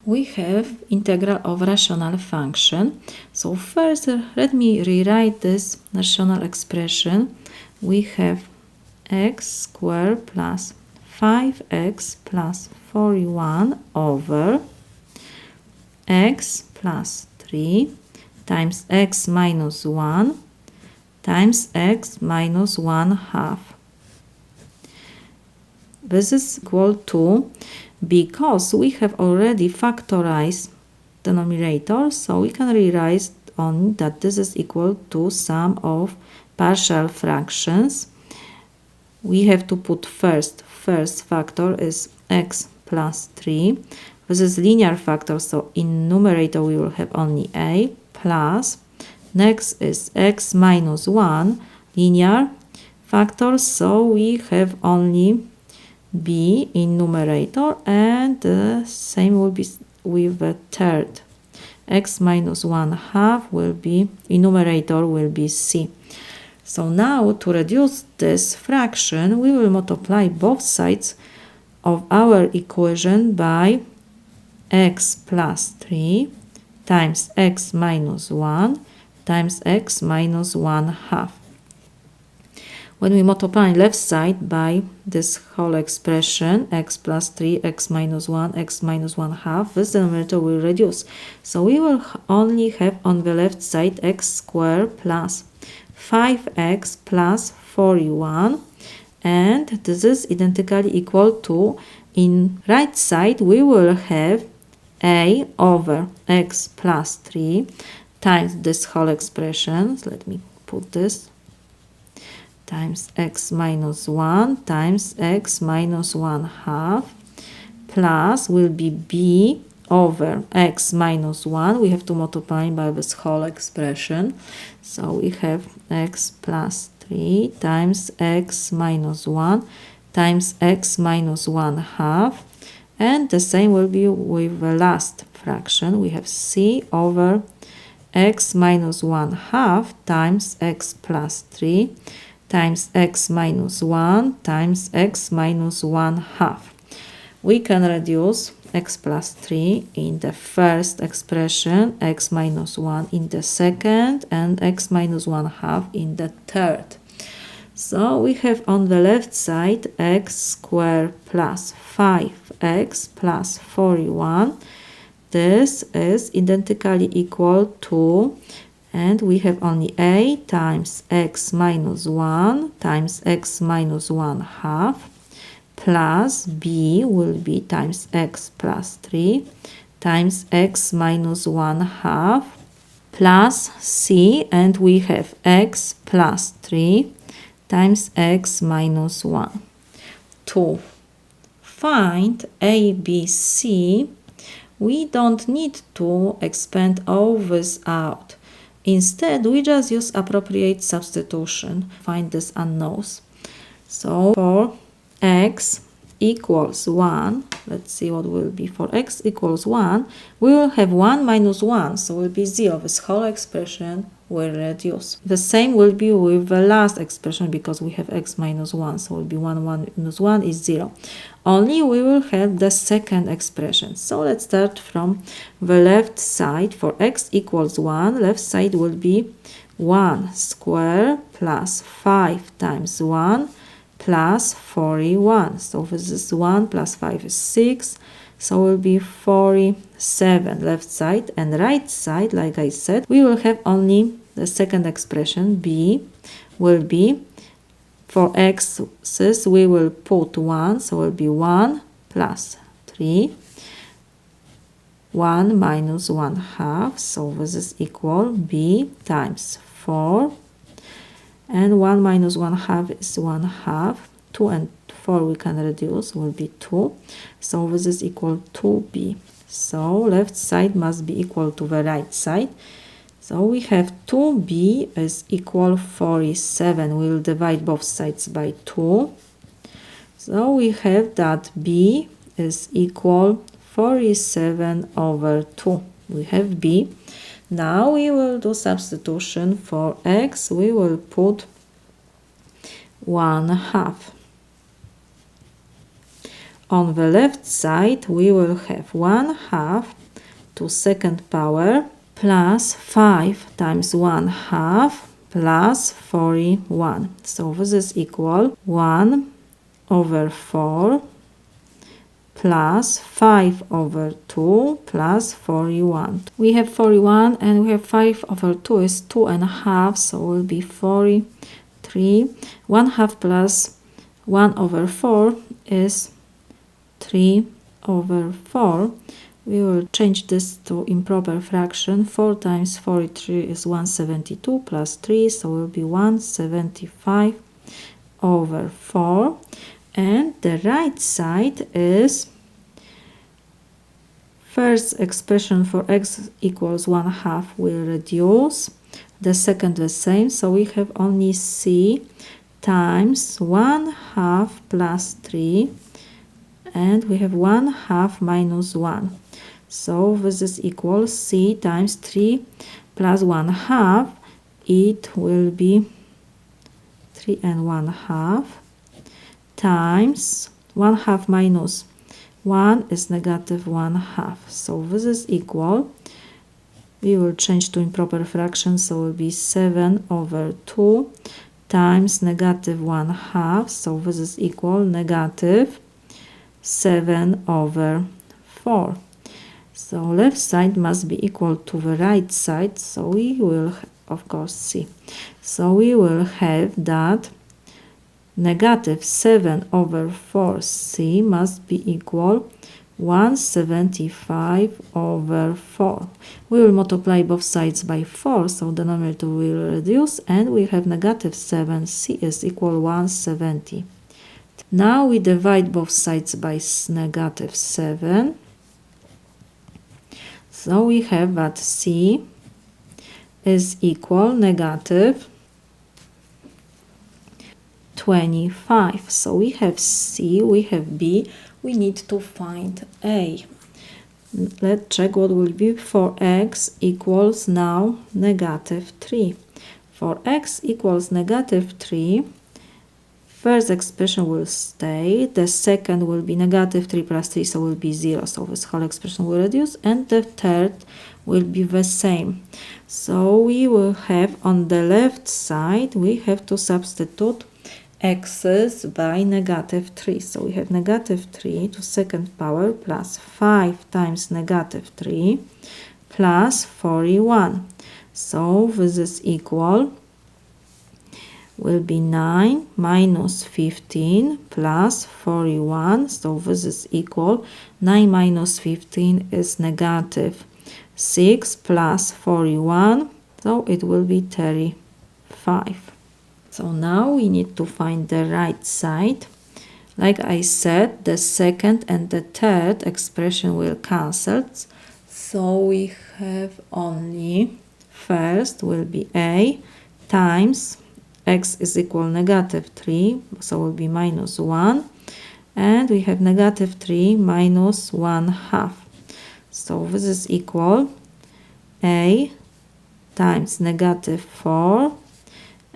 we have integral of rational function. So first, let me rewrite this rational expression. We have x squared plus 5x plus 41 over x plus 3 times x minus 1 times x minus 1 half. This is equal to, because we have already factorized denominator, so we can rewrite on that this is equal to sum of partial fractions. We have to put first factor is x plus 3. This is linear factor, so in numerator we will have only a plus. Next is x minus 1, linear factor, so we have only b in numerator, and the same will be with the third. X minus 1 half will be, in numerator will be c. So now to reduce this fraction, we will multiply both sides of our equation by x plus 3 times x minus 1 times x minus 1 half. When we multiply left side by this whole expression, x plus 3, x minus 1, x minus 1 half, this denominator will reduce. So we will only have on the left side x squared plus 5x plus 41, and this is identically equal to, in right side we will have a over x plus 3 times this whole expression. Let me put this, times x minus 1 times x minus 1 half, plus will be b over x minus 1. We have to multiply by this whole expression. So we have x plus 3 times x minus 1 times x minus 1 half. And the same will be with the last fraction. We have c over x minus 1 half times x plus 3 times x minus 1 times x minus 1 half. We can reduce x plus 3 in the first expression, x minus 1 in the second, and x minus 1 half in the third. So we have on the left side x squared plus 5x plus 41. This is identically equal to, and we have only a times x minus 1 times x minus 1 half, plus b will be times x plus 3 times x minus 1 half, plus c, and we have x plus 3 times x minus 1. To find a, b, c, we don't need to expand all this out. Instead, we just use appropriate substitution, find these unknowns. So for x equals 1, let's see what will be. For x equals 1, we will have 1 minus 1, so it will be 0. This whole expression will reduce. The same will be with the last expression, because we have x minus 1, so it will be 1 minus 1 is 0. Only we will have the second expression. So let's start from the left side. For x equals 1, left side will be 1 squared plus 5 times 1 plus 41. So this is 1 plus 5 is 6. So it will be 47 left side, and right side, like I said, we will have only the second expression. B will be, for x's we will put 1, so it will be 1 plus 3, 1 minus 1 half, so this is equal b times 4, and 1 minus 1 half is 1 half. 2 and 4 we can reduce, will be 2, so this is equal to b. So left side must be equal to the right side. So we have 2b is equal 47. We will divide both sides by 2. So we have that b is equal 47 over 2. We have b. Now we will do substitution. For x we will put 1 half On the left side, we will have 1/2 to second power plus 5 times 1/2 plus 41. So this is equal 1/4 plus 5/2 plus 41. We have 41 and we have 5/2 is 2.5, so it will be 43. 1/2 plus 1/4 is 3/4. We will change this to improper fraction. 4 times 43 is 172 plus 3, so it will be 175/4. And the right side is first expression for x equals 1/2 will reduce. The second the same, so we have only c times 1/2 plus 3, and we have 1/2 minus 1. So this is equal c times 3 plus 1/2. It will be 3 and 1/2 times 1/2 minus 1 is negative 1/2. So this is equal, we will change to improper fraction, so it will be 7/2 times negative 1/2. So this is equal negative 7/4. So left side must be equal to the right side, so we will, of course, see. So we will have that negative 7/4c must be equal 175/4. We will multiply both sides by 4, so the denominator will reduce, and we have negative 7c is equal 170. Now we divide both sides by negative 7. So we have that c is equal negative 25. So we have c, we have b, we need to find a. Let's check what will be for x equals now negative 3. For x equals negative 3, first expression will stay, the second will be negative 3 plus 3, so will be 0, so this whole expression will reduce, and the third will be the same. So we will have on the left side, we have to substitute x's by negative 3. So we have negative 3 to second power plus 5 times negative 3 plus 41. So this is equal, will be 9 minus 15 plus 41. So this is equal, 9 minus 15 is negative 6 plus 41. So it will be 35. So now we need to find the right side. Like I said, the second and the third expression will cancel. So we have only first will be a times x is equal negative 3, so will be minus 1. And we have negative 3 minus 1/2. So this is equal a times negative 4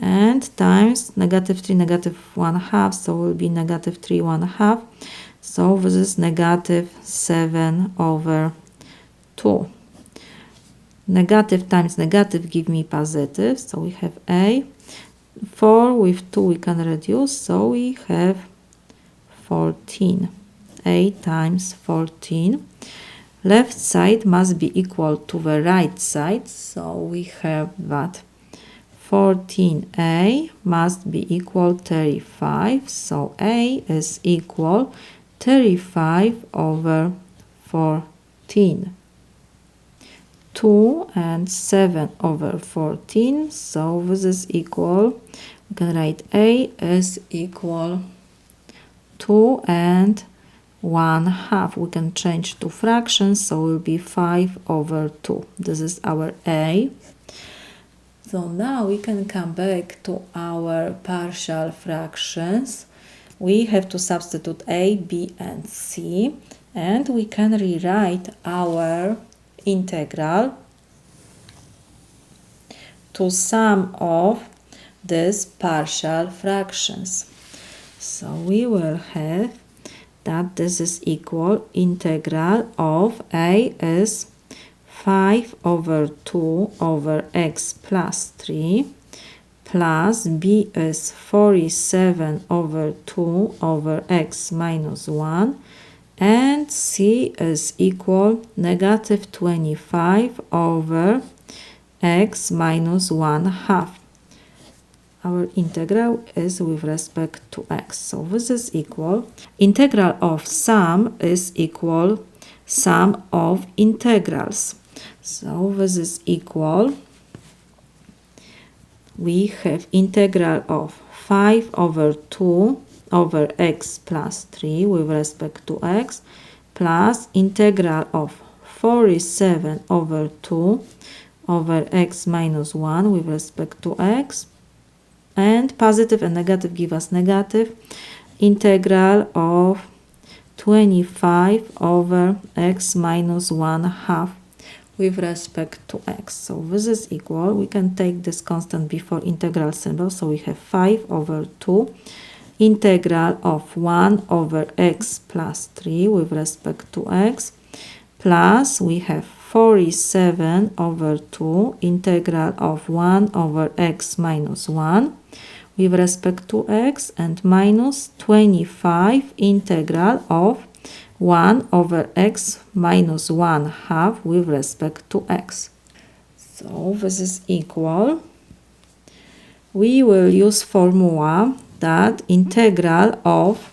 and times negative 3, negative 1/2, so will be negative 3 1/2. So this is negative 7/2. Negative times negative give me positive, so we have a. 4 with 2 we can reduce, so we have 14. A times 14. Left side must be equal to the right side, so we have that 14a must be equal 35, so a is equal 35/14. 2 and 7/14, so this is equal, we can write a is equal 2 and 1/2. We can change to fractions, so it will be 5/2. This is our a. So now we can come back to our partial fractions. We have to substitute a, b, and c, and we can rewrite our integral to sum of these partial fractions. So we will have that this is equal integral of a is 5 over 2 over x plus 3 plus b is 47 over 2 over x minus 1 and c is equal negative 25 over x minus 1 half. Our integral is with respect to x. So this is equal. Integral of sum is equal sum of integrals. So this is equal. We have integral of 5 over 2 over x plus 3 with respect to x plus integral of 47 over 2 over x minus 1 with respect to x, and positive and negative give us negative, integral of 25 over x minus 1 half with respect to x. So this is equal. We can take this constant before integral symbol. So we have 5 over 2 integral of 1 over x plus 3 with respect to x plus we have 47 over 2 integral of 1 over x minus 1 with respect to x and minus 25 integral of 1 over x minus 1 half with respect to x. So this is equal. We will use formula that integral of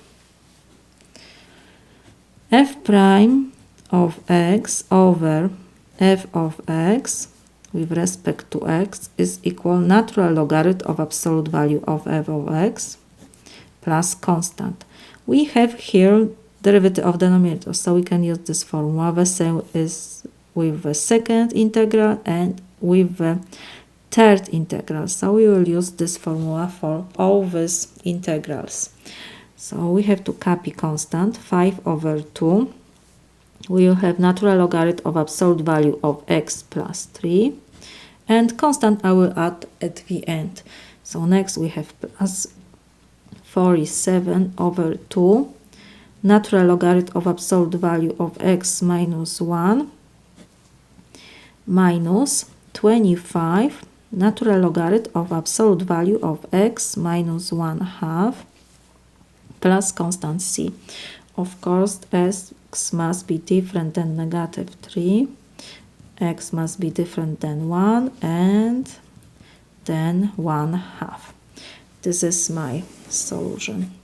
f prime of x over f of x with respect to x is equal natural logarithm of absolute value of f of x plus constant. We have here derivative of denominator, so we can use this formula. The same is with the second integral and with the third integral. So we will use this formula for all these integrals. So we have to copy constant 5 over 2. We will have natural logarithm of absolute value of x plus 3 and constant I will add at the end. So next we have plus 47 over 2 natural logarithm of absolute value of x minus 1 minus 25 natural logarithm of absolute value of x minus 1 half plus constant c. Of course, x must be different than negative 3, x must be different than 1 and then 1 half. This is my solution.